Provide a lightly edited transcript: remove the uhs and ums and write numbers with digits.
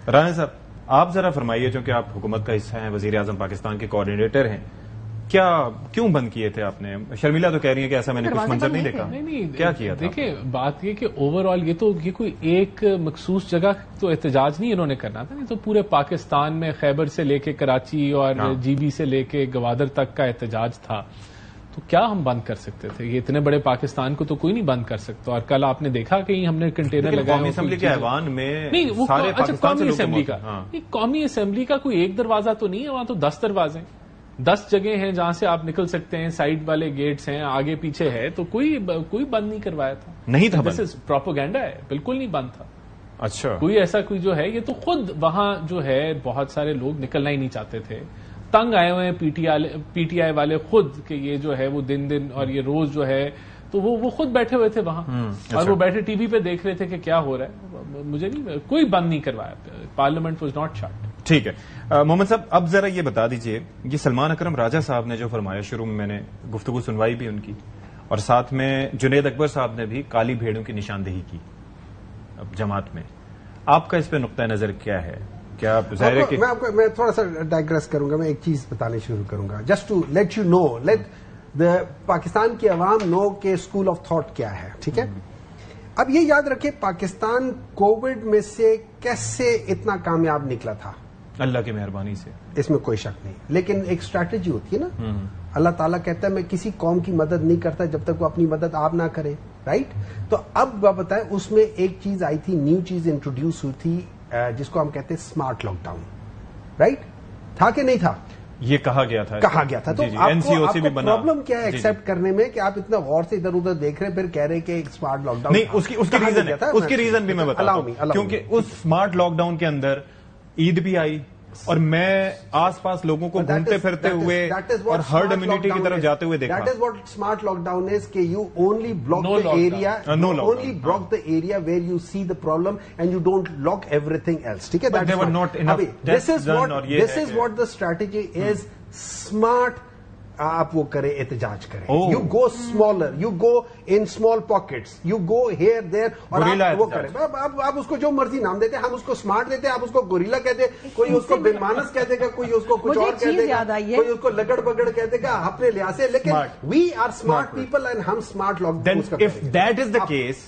رانا صاحب آپ ذرا فرمائیے، چونکہ آپ حکومت کا حصہ ہیں، وزیر اعظم پاکستان کے کوآرڈینیٹر ہیں، کیوں بند کیے تھے آپ نے؟ شرمیلا تو کہہ رہی ہے کہ ایسا میں نے کچھ منظر نہیں دیکھا. نہیں کیا کیا تھا؟ دیکھیں بات یہ کہ اوور آل یہ کوئی ایک مخصوص جگہ تو احتجاج نہیں انہوں نے کرنا تھا، نہیں تو پورے پاکستان میں خیبر سے لے کے کراچی اور جی بی سے لے کے گوادر تک کا احتجاج تھا. تو کیا ہم بند کر سکتے تھے؟ یہ اتنے بڑے پاکستان کو تو کوئی نہیں بند کر سکتا. اور کل آپ نے دیکھا کہ ہم نے کنٹینر لگایا قومی اسمبلی کے ایوان میں نہیں، وہ قومی اسمبلی کا ہاں. قومی اسمبلی کا کوئی ایک دروازہ تو نہیں ہے، وہاں تو 10 دروازے ہیں، 10 جگہیں ہیں جہاں سے آپ نکل سکتے ہیں، سائڈ والے گیٹس ہیں، آگے پیچھے ہے، تو کوئی بند نہیں کروایا تھا. نہیں تھا بند، پروپیگنڈا ہے، بالکل نہیں بند تھا. اچھا کوئی ایسا کوئی جو ہے، یہ تو خود وہاں جو ہے بہت سارے لوگ نکلنا ہی نہیں چاہتے تھے، تنگ آئے ہوئے ہیں پی ٹی آئی والے خود کہ یہ جو ہے وہ دن اور یہ روز جو ہے، تو وہ خود بیٹھے ہوئے تھے وہاں اور وہ بیٹھے ٹی وی پہ دیکھ رہے تھے کہ کیا ہو رہا ہے. مجھے نہیں، کوئی بند نہیں کروایا، پارلیمنٹ واز ناٹ شٹ. ٹھیک ہے محمد صاحب، اب ذرا یہ بتا دیجئے، یہ سلمان اکرم راجہ صاحب نے جو فرمایا، شروع میں نے گفتگو سنوائی بھی ان کی، اور ساتھ میں جنید اکبر صاحب نے بھی کالی بھیڑوں کی نشاندہی کی اب جماعت میں. آپ کا اس پہ نقطہ نظر کیا ہے؟ کیا ظاہر ہے کہ میں تھوڑا سا ڈائگریس کروں گا، میں ایک چیز بتانے شروع کروں گا، just to let you know, let the Pakistan کی عوام نو کہ اسکول آف تھاٹ کیا ہے. ٹھیک ہے، اب یہ یاد رکھے پاکستان کووڈ میں سے کیسے اتنا کامیاب نکلا تھا. اللہ کی مہربانی سے، اس میں کوئی شک نہیں، لیکن ایک اسٹریٹجی ہوتی ہے نا. اللہ تعالیٰ کہتا ہے میں کسی قوم کی مدد نہیں کرتا جب تک وہ اپنی مدد آپ نہ کرے، رائٹ. تو اب بتائیں، اس میں ایک چیز آئی تھی، نیو چیز انٹروڈیوس ہوئی تھی، جس کو ہم کہتے ہیں اسمارٹ لاک ڈاؤن، رائٹ. تھا کہ نہیں تھا؟ یہ کہا گیا تھا. تو آپ کو پرابلم کیا ہے ایکسپٹ کرنے میں کہ آپ اتنا غور سے ادھر ادھر دیکھ رہے ہیں، پھر کہہ رہے کہ اسمارٹ لاک ڈاؤن؟ نہیں، اس کی ریزن بھی میں بتاتا ہوں، کیونکہ اس اسمارٹ لاک ڈاؤن کے اندر عید بھی آئی، اور میں آس پاس لوگوں کو گھومتے پھرتے ہوئے اور ہرڈ امیونٹی کی طرف جاتے ہوئے دیکھا. That is what smart lockdown is, کہ you only block the area, only block the area where you see the problem and you don't lock everything else. ٹھیک ہے، this is what the strategy is. Smart آپ وہ کریں، احتجاج کریں، you go smaller, you go in small pockets, you go here there, اور آپ وہ کریں. آپ اس کو جو مرضی نام دیتے ہیں، ہم اس کو اسمارٹ دیتے ہیں، آپ اس کو گوریلا کہتے ہیں، کوئی اس کو بے مانس کہتے گا، کوئی اس کو کچھ اور کہتے گا، کوئی اس کو لگڑ بگڑ کہتے گا اپنے لحاظ سے، لیکن we are smart people and ہم smart lockdown. If that is the case,